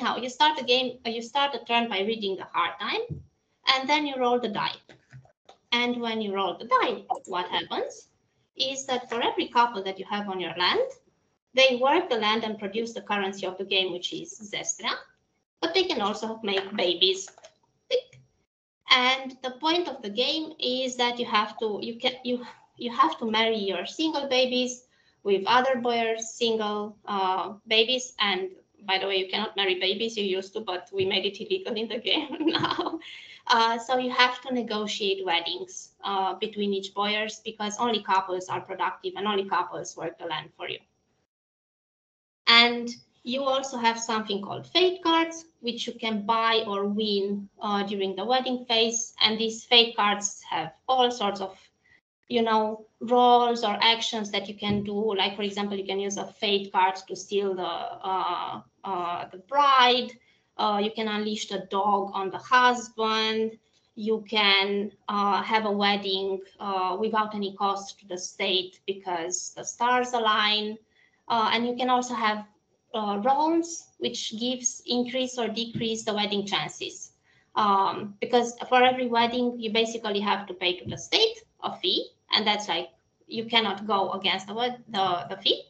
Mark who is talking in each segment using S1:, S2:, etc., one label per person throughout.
S1: anyhow, you start the game, you start the turn by reading the hard time, and then you roll the die. And when you roll the die, what happens is that for every couple that you have on your land, they work the land and produce the currency of the game, which is ZESTREA, but they can also make babies. And the point of the game is that you have to marry your single babies with other boyars' single babies. And by the way, you cannot marry babies, you used to, but we made it illegal in the game now. So you have to negotiate weddings between each boyars, because only couples are productive and only couples work the land for you. And you also have something called fate cards, which you can buy or win during the wedding phase. And these fate cards have all sorts of, you know, roles or actions that you can do. Like, for example, you can use a fate card to steal the bride. You can unleash the dog on the husband. You can have a wedding without any cost to the state because the stars align. And you can also have roles, which gives increase or decrease the wedding chances. Because for every wedding, you basically have to pay to the state a fee, and that's like, you cannot go against the fee.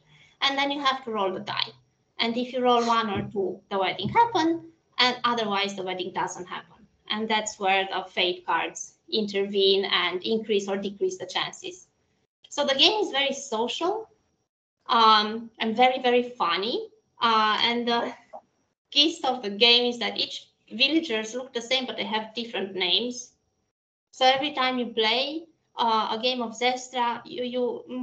S1: And then you have to roll the die. And if you roll 1 or 2, the wedding happens, and otherwise the wedding doesn't happen. And that's where the fate cards intervene and increase or decrease the chances. So the game is very social and very, very funny. And the gist of the game is that each villagers look the same, but they have different names. So every time you play a game of ZESTREA,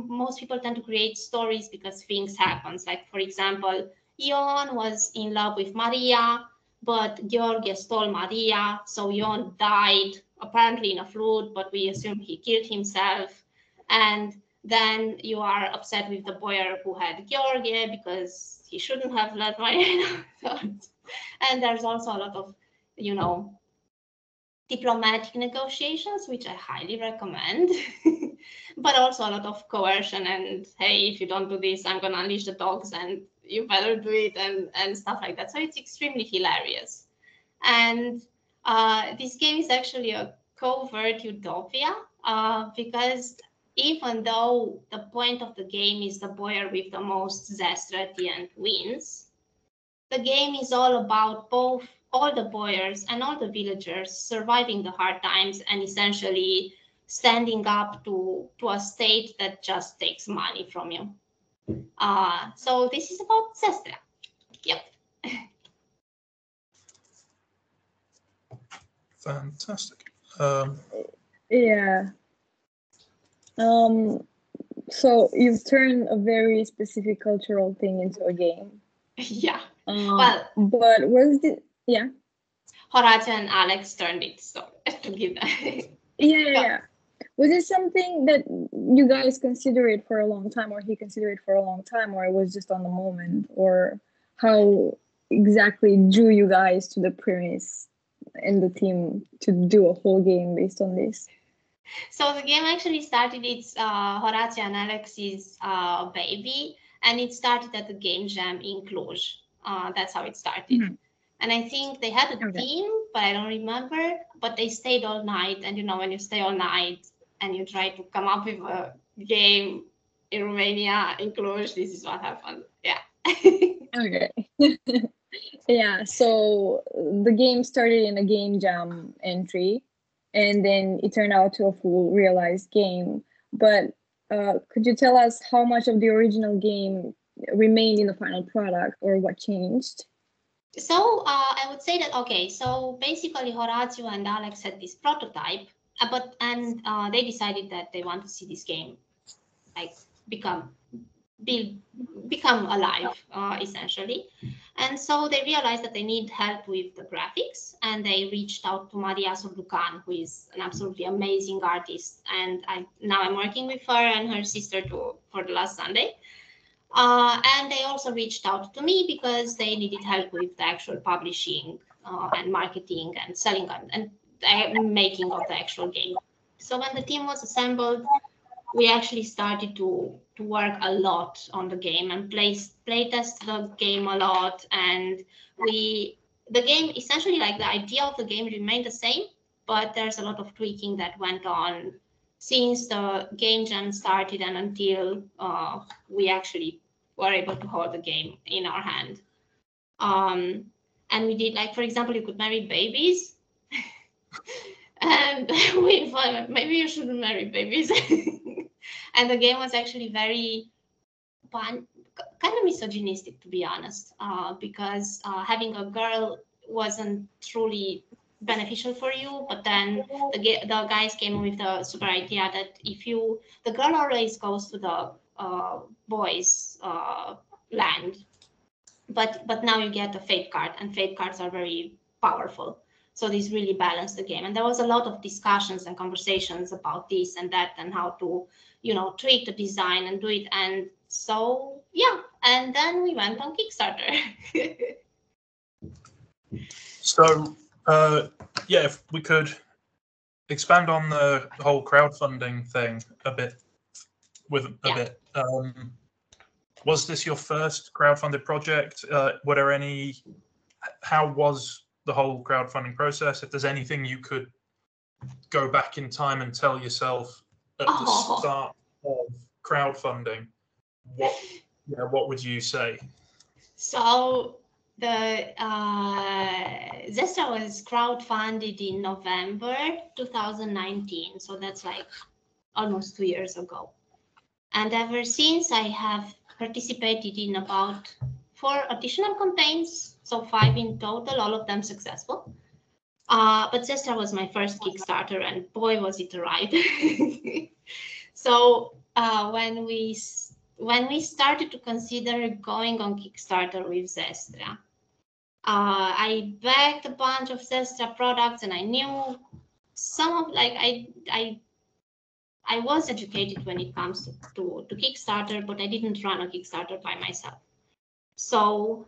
S1: most people tend to create stories because things happen. Like, for example, Ion was in love with Maria, but George stole Maria, so Ion died, apparently in a flood, but we assume he killed himself. And then you are upset with the boyar who had George because he shouldn't have let Maria. And there's also a lot of, you know, diplomatic negotiations, which I highly recommend, but also a lot of coercion and, hey, if you don't do this, I'm going to unleash the dogs and you better do it, and stuff like that. So it's extremely hilarious. And this game is actually a covert utopia because even though the point of the game is the boyar with the most ZESTREA at the end wins, the game is all about both all the boyars and all the villagers surviving the hard times and essentially standing up to a state that just takes money from you. So this is about ZESTREA. Yep.
S2: Fantastic.
S3: Yeah. So you've turned a very specific cultural thing into a game.
S1: Yeah.
S3: Well, but was it? Yeah.
S1: Horatio and Alex turned it, so to give that.
S3: Yeah. Was it something that you guys considered for a long time, or he considered for a long time, or it was just on the moment, or how exactly drew you guys to the premise and the team to do a whole game based on this?
S1: So the game actually started, it's Horatio and Alex's baby, and it started at the game jam in Cluj. That's how it started. Mm-hmm. And I think they had a theme, but I don't remember, but they stayed all night. And you know, when you stay all night and you try to come up with a game in Romania, in Cluj, this is what happened. Yeah.
S3: Okay. Yeah, so the game started in a game jam entry, and then it turned out to a full realized game. But could you tell us how much of the original game remained in the final product, or what changed?
S1: So I would say that, okay, so basically Horatio and Alex had this prototype, and they decided that they want to see this game like become alive, essentially. And so they realized that they need help with the graphics, and they reached out to Maria Sorducan, who is an absolutely amazing artist. And now I'm working with her and her sister for the last Sunday. And they also reached out to me because they needed help with the actual publishing and marketing and selling and making of the actual game. So when the team was assembled, we actually started to work a lot on the game and play test the game a lot. And we the game, essentially, like the idea of the game remained the same, but there's a lot of tweaking that went on since the game jam started and until we actually were able to hold the game in our hand. And we did, like, for example, you could marry babies. And we thought maybe you shouldn't marry babies. And the game was actually very kind of misogynistic, to be honest, because having a girl wasn't truly beneficial for you. But then the guys came with the super idea that if the girl always goes to the boys' land, but now you get a fate card, and fate cards are very powerful. So this really balanced the game, and there was a lot of discussions and conversations about this and that and how to, tweak the design and do it. And so yeah, and then we went on Kickstarter.
S2: So yeah, if we could expand on the whole crowdfunding thing a bit. Was this your first crowdfunded project? Were there any? How was the whole crowdfunding process? If there's anything you could go back in time and tell yourself at the start of crowdfunding, what would you say?
S1: So the ZESTREA was crowdfunded in November 2019. So that's like almost 2 years ago. And ever since, I have participated in about 4 additional campaigns, so 5 in total, all of them successful. But ZESTREA was my first Kickstarter, and boy, was it a ride. So when we started to consider going on Kickstarter with ZESTREA, I backed a bunch of ZESTREA products, and I knew some of, like, I was educated when it comes to Kickstarter, but I didn't run a Kickstarter by myself. So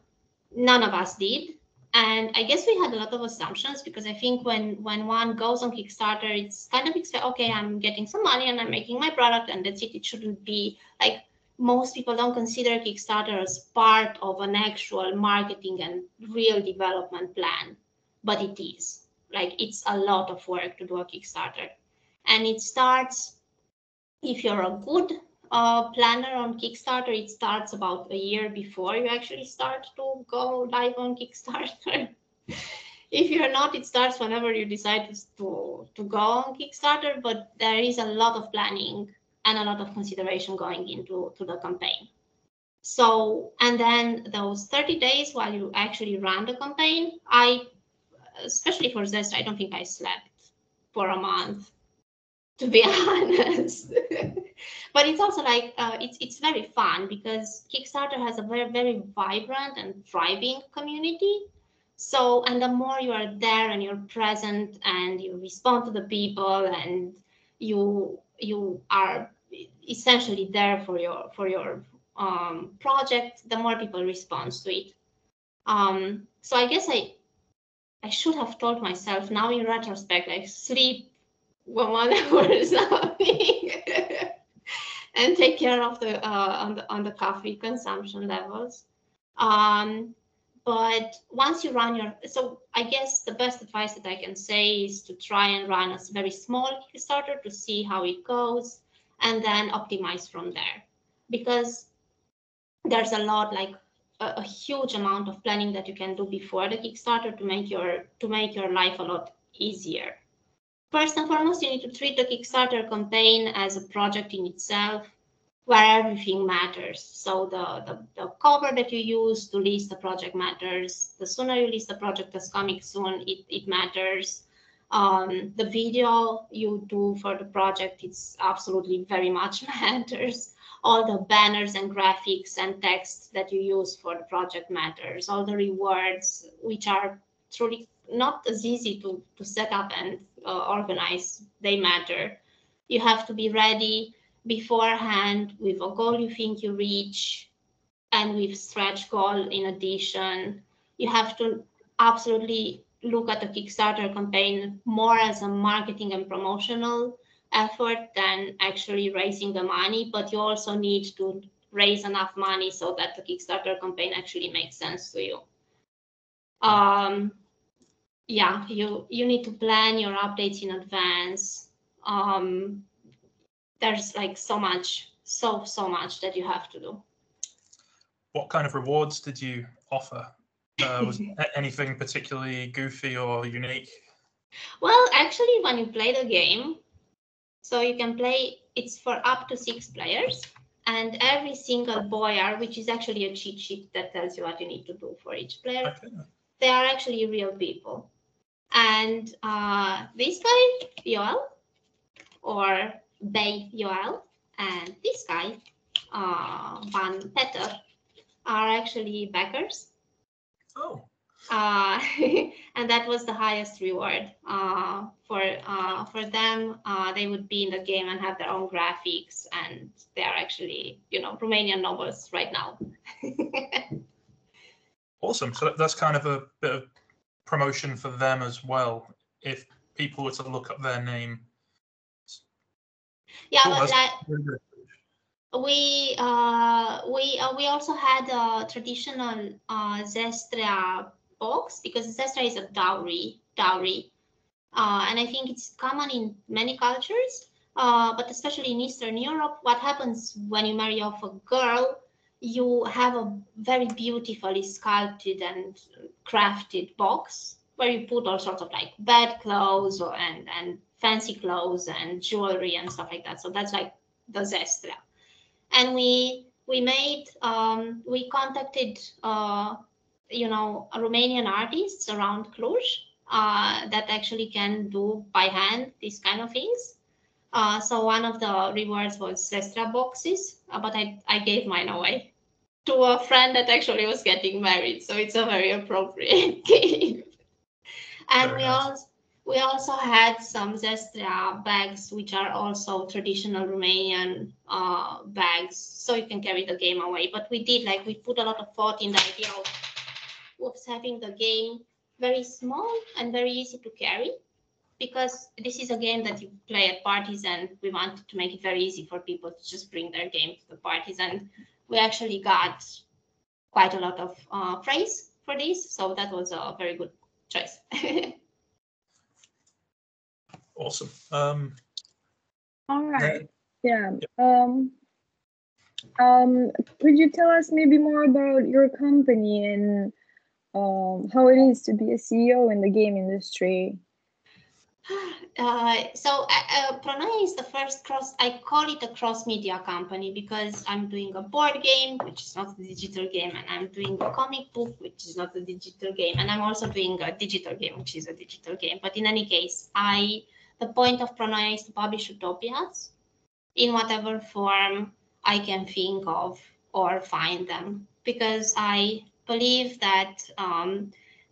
S1: none of us did. And I guess we had a lot of assumptions, because I think when one goes on Kickstarter, it's kind of okay, I'm getting some money and I'm making my product and that's it. It shouldn't be like, most people don't consider Kickstarter as part of an actual marketing and real development plan, but it is. Like, it's a lot of work to do a Kickstarter. And it starts, if you're a good planner on Kickstarter, it starts about a year before you actually start to go live on Kickstarter. If you're not, it starts whenever you decide to go on Kickstarter, but there is a lot of planning and a lot of consideration going into the campaign. So, and then those 30 days while you actually run the campaign, especially for ZESTREA, I don't think I slept for a month, to be honest. But it's also like, it's very fun, because Kickstarter has a very, very vibrant and thriving community. So, and the more you are there and you're present and you respond to the people and you are essentially there for your project, the more people respond to it. So I guess I should have told myself now in retrospect, like, sleep 1 hour or something, and take care of the on the coffee consumption levels. But once you run so I guess the best advice that I can say is to try and run a very small Kickstarter to see how it goes, and then optimize from there, because there's a lot, like a huge amount of planning that you can do before the Kickstarter to make your life a lot easier. First and foremost, you need to treat the Kickstarter campaign as a project in itself, where everything matters. So the cover that you use to list the project matters. The sooner you list the project as coming soon, it matters. The video you do for the project, it's absolutely very much matters. All the banners and graphics and text that you use for the project matters. All the rewards, which are truly not as easy to set up and organize, they matter. You have to be ready beforehand with a goal you think you reach, and with stretch goal in addition. You have to absolutely look at the Kickstarter campaign more as a marketing and promotional effort than actually raising the money, but you also need to raise enough money so that the Kickstarter campaign actually makes sense to you. Yeah, you need to plan your updates in advance. There's like so much that you have to do.
S2: What kind of rewards did you offer? Was anything particularly goofy or unique?
S1: Well, actually, when you play the game, so you can play, it's for up to 6 players, and every single boyar, which is actually a cheat sheet that tells you what you need to do for each player,
S2: Okay.
S1: they are actually real people. And this guy, Yoel, or Bay Yoel, and this guy, Van Petter, are actually backers.
S2: Oh.
S1: And that was the highest reward for them. They would be in the game and have their own graphics, and they are actually, Romanian nobles right now.
S2: Awesome. So that's kind of a bit of promotion for them as well, if people were to look up their name.
S1: Yeah,
S2: cool,
S1: but like,
S2: really good.
S1: we also had a traditional ZESTREA box, because ZESTREA is a dowry, and I think it's common in many cultures, but especially in Eastern Europe. What happens when you marry off a girl? You have a very beautifully sculpted and crafted box where you put all sorts of like bed clothes and fancy clothes and jewelry and stuff like that. So that's like the ZESTREA. And we contacted Romanian artists around Cluj that actually can do by hand these kind of things. So one of the rewards was ZESTREA boxes, but I gave mine away to a friend that actually was getting married, so it's a very appropriate gift. And
S2: Very nice.
S1: We also had some ZESTREA bags, which are also traditional Romanian bags, so you can carry the game away. But we put a lot of thought in the idea of having the game very small and very easy to carry, because this is a game that you play at parties, and we wanted to make it very easy for people to just bring their game to the parties. And we actually got quite a lot of praise for this, so that was a very good choice.
S2: Awesome.
S3: All right. Yeah. Could you tell us maybe more about your company and how it is to be a CEO in the game industry?
S1: Pronoia is the first I call it a cross-media company, because I'm doing a board game, which is not a digital game, and I'm doing a comic book, which is not a digital game, and I'm also doing a digital game, which is a digital game. But in any case, the point of Pronoia is to publish utopias in whatever form I can think of or find them, because I believe that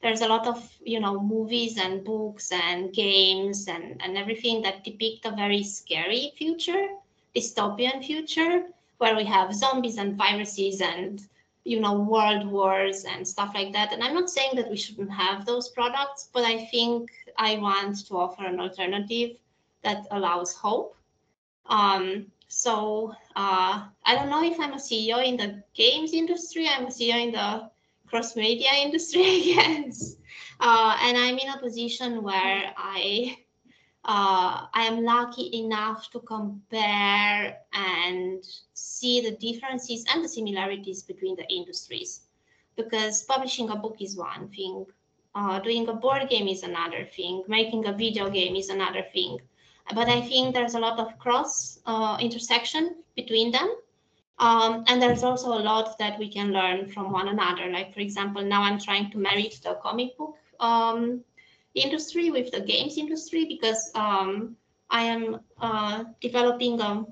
S1: there's a lot of movies and books and games and everything that depict a very scary future, dystopian future, where we have zombies and viruses and world wars and stuff like that. And I'm not saying that we shouldn't have those products, but I think I want to offer an alternative that allows hope. I don't know if I'm a CEO in the games industry. I'm a CEO in the cross-media industry, I guess. And I'm in a position where I am lucky enough to compare and see the differences and the similarities between the industries. Because publishing a book is one thing, doing a board game is another thing, making a video game is another thing. But I think there's a lot of cross intersection between them. And there's also a lot that we can learn from one another. Like, for example, now I'm trying to marry the comic book industry with the games industry, because I am developing a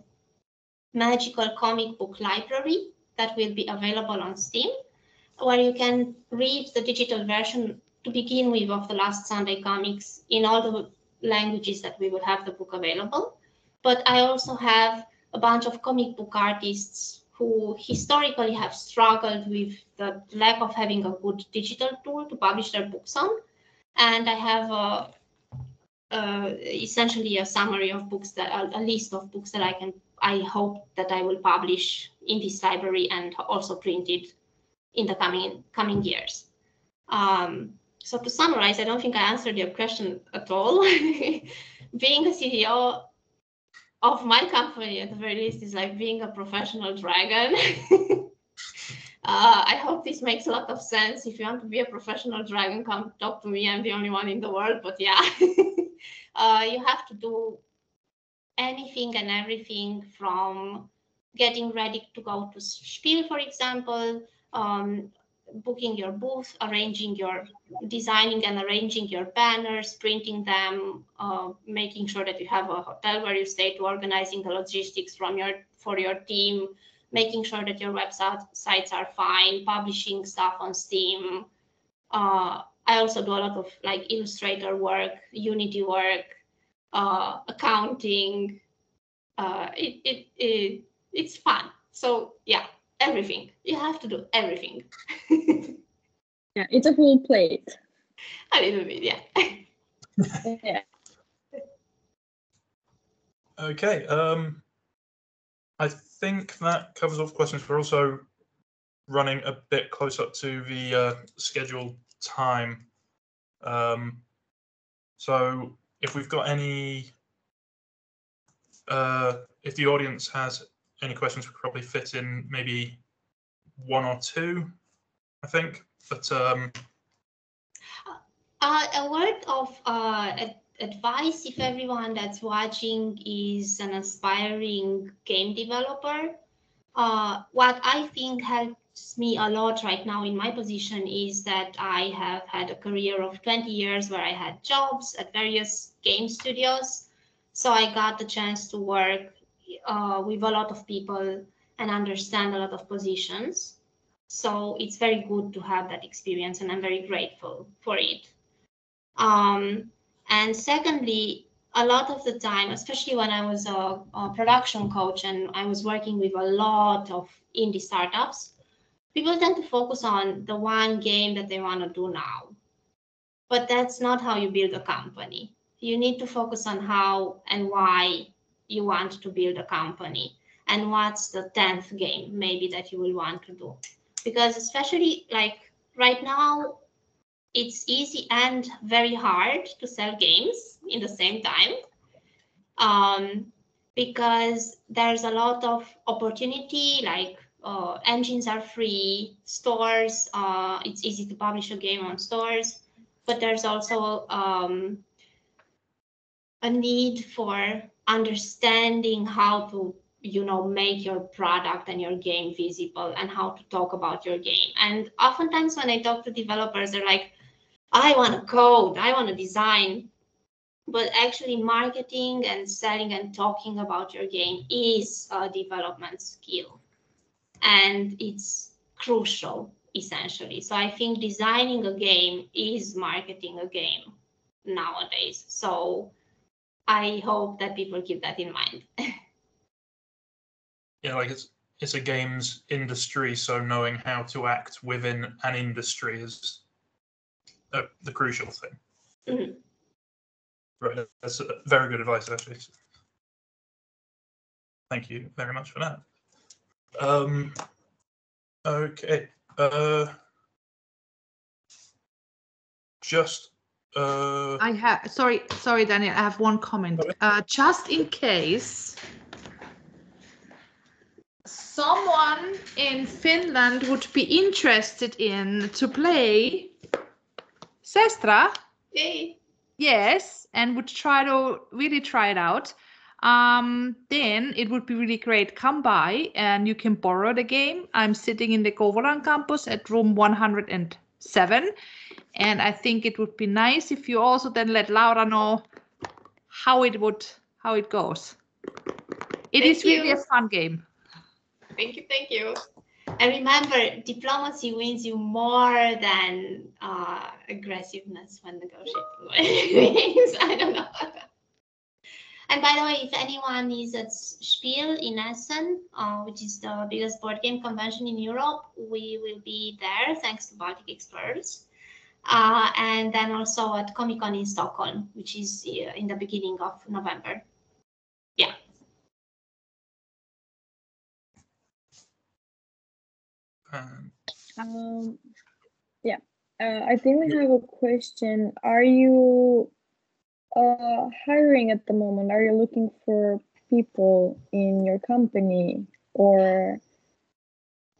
S1: magical comic book library that will be available on Steam, where you can read the digital version to begin with of the Last Sunday comics in all the languages that we will have the book available. But I also have a bunch of comic book artists who historically have struggled with the lack of having a good digital tool to publish their books on. And I have essentially a summary of books, a list of books that I hope that I will publish in this library and also printed in the coming years. So to summarize, I don't think I answered your question at all. Being a CEO of my company, at the very least, is like being a professional dragon. I hope this makes a lot of sense. If you want to be a professional dragon, come talk to me. I'm the only one in the world, but yeah. You have to do anything and everything, from getting ready to go to Spiel, for example, booking your booth, designing and arranging your banners, printing them, making sure that you have a hotel where you stay, to organizing the logistics for your team, making sure that your websites are fine, publishing stuff on Steam. I also do a lot of like Illustrator work, Unity work, accounting. It's fun. So yeah, everything. You have to do everything.
S3: Yeah, it's a full plate.
S1: A little bit, yeah.
S3: Yeah.
S2: Okay. I think that covers all the questions. We're also running a bit close up to the scheduled time. So if we've got any, if the audience has any questions, we could probably fit in maybe one or two, I think. But
S1: a word of advice, if everyone that's watching is an aspiring game developer, what I think helps me a lot right now in my position is that I have had a career of 20 years where I had jobs at various game studios. So I got the chance to work with a lot of people and understand a lot of positions. So it's very good to have that experience, and I'm very grateful for it. And secondly, a lot of the time, especially when I was a production coach and I was working with a lot of indie startups, people tend to focus on the one game that they want to do now. But that's not how you build a company. You need to focus on how and why you want to build a company, and what's the 10th game maybe that you will want to do. Because especially like right now, it's easy and very hard to sell games in the same time, because there's a lot of opportunity, like engines are free, stores, it's easy to publish a game on stores, but there's also a need for understanding how to make your product and your game visible, and how to talk about your game. And oftentimes when I talk to developers, they're like, I want to code, I want to design. But actually marketing and selling and talking about your game is a development skill. And it's crucial, essentially. So I think designing a game is marketing a game nowadays. So I hope that people keep that in mind.
S2: yeah, like it's a games industry, so knowing how to act within an industry is the crucial thing.
S1: Mm-hmm.
S2: Right, that's very good advice, actually. Thank you very much for that. Okay.
S4: I have sorry, Daniel. I have one comment. Just in case someone in Finland would be interested in to play ZESTREA.
S1: Yay.
S4: Yes, and would really try it out. Then it would be really great. Come by and you can borrow the game. I'm sitting in the Kouvolan campus at room 107. And I think it would be nice if you also then let Laura know how it goes. It is really a fun game.
S1: Thank you. And remember, diplomacy wins you more than aggressiveness when negotiating. I don't know. And by the way, if anyone is at Spiel in Essen, which is the biggest board game convention in Europe, we will be there thanks to Baltic Explorers. And then also at Comic-Con in Stockholm, which is in the beginning of November. Yeah.
S3: Yeah, I think we have a question. Are you hiring at the moment? Are you looking for people in your company or?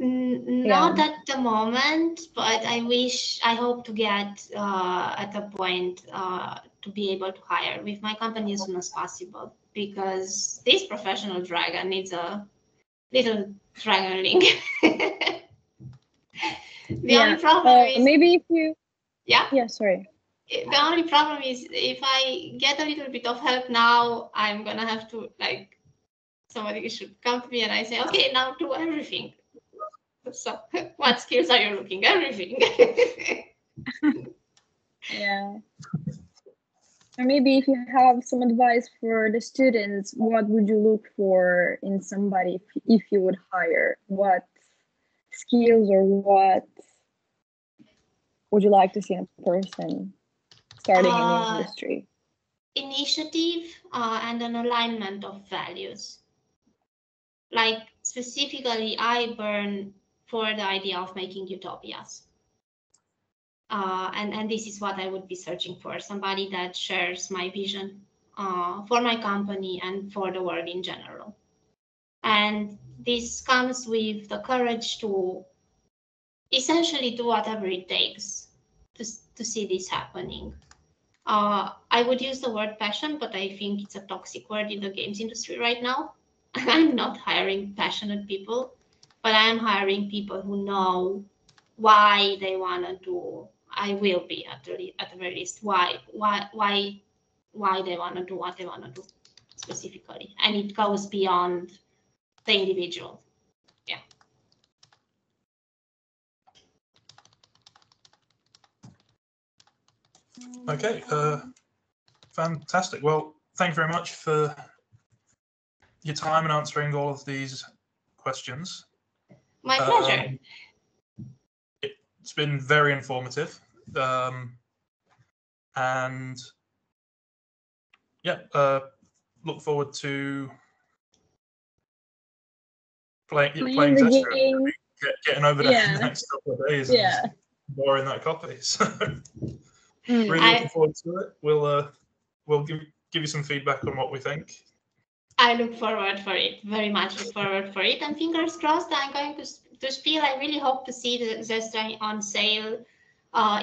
S1: Not at the moment, but I hope to get at a point to be able to hire with my company as soon as possible, because this professional dragon needs a little dragonling. The only problem is
S3: maybe if you.
S1: Yeah,
S3: sorry.
S1: The only problem is if I get a little bit of help now, I'm gonna have to, like, somebody should come to me and I say, okay, now do everything. So what skills are you looking? Everything.
S3: Yeah. Or maybe if you have some advice for the students, what would you look for in somebody if you would hire? What skills or what would you like to see in a person starting in the industry?
S1: Initiative and an alignment of values. Like specifically, I burn for the idea of making utopias. And this is what I would be searching for, somebody that shares my vision for my company and for the world in general. And this comes with the courage to essentially do whatever it takes to see this happening. I would use the word passion, but I think it's a toxic word in the games industry right now. I'm not hiring passionate people, but I am hiring people who know why they want to do. I will be at the very least why they want to do what they want to do specifically, and it goes beyond the individual. Yeah.
S2: Okay, fantastic. Well, thank you very much for your time and answering all of these questions.
S1: My pleasure.
S2: It's been very informative. And yeah, look forward to playing ZESTREA. Getting over there in the next couple of days and borrowing that copy. So really looking forward to it. We'll give you some feedback on what we think.
S1: I look forward for it, very much look forward for it, and fingers crossed. I'm going to Spiel. I really hope to see the ZESTREA on sale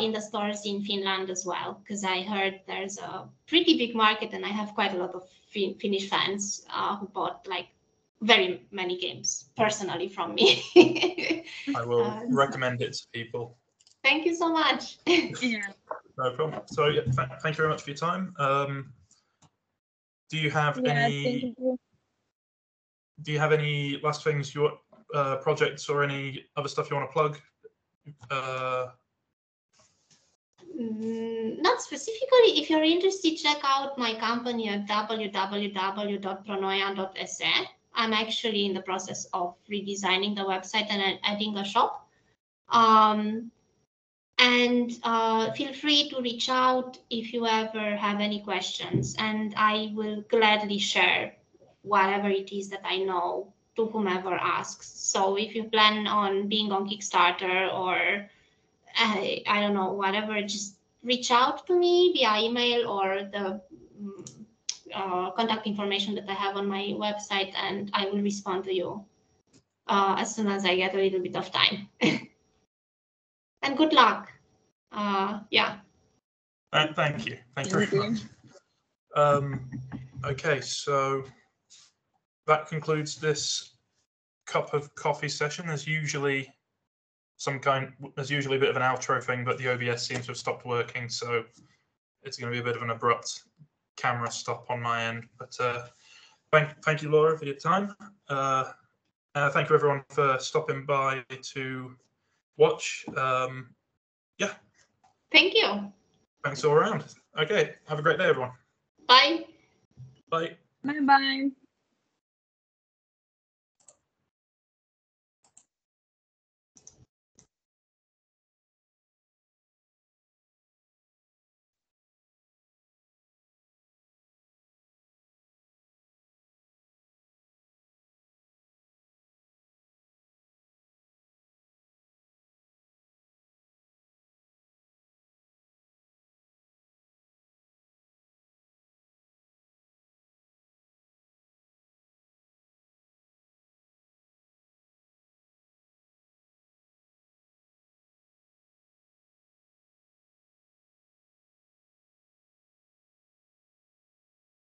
S1: in the stores in Finland as well, because I heard there's a pretty big market, and I have quite a lot of Finnish fans who bought like very many games personally from me.
S2: I will recommend it to people.
S1: Thank you so much.
S3: Yeah.
S2: No problem. So yeah, thank you very much for your time. Do you have any? Do you have any last things your projects or any other stuff you want to plug?
S1: Not specifically. If you're interested, check out my company at www.pronoia.se. I'm actually in the process of redesigning the website and adding a shop. And feel free to reach out if you ever have any questions, and I will gladly share whatever it is that I know to whomever asks. So if you plan on being on Kickstarter or I don't know, whatever, just reach out to me via email or the contact information that I have on my website, and I will respond to you as soon as I get a little bit of time. And good luck. Yeah.
S2: Thank you. Thank you very much. Okay, so that concludes this cup of coffee session. There's usually a bit of an outro thing, but the OBS seems to have stopped working, so it's going to be a bit of an abrupt camera stop on my end. But thank you, Laura, for your time. Thank you, everyone, for stopping by to watch. Yeah.
S1: Thank you.
S2: Thanks all around. Okay, have a great day, everyone.
S1: Bye.
S2: Bye.
S3: Bye-bye.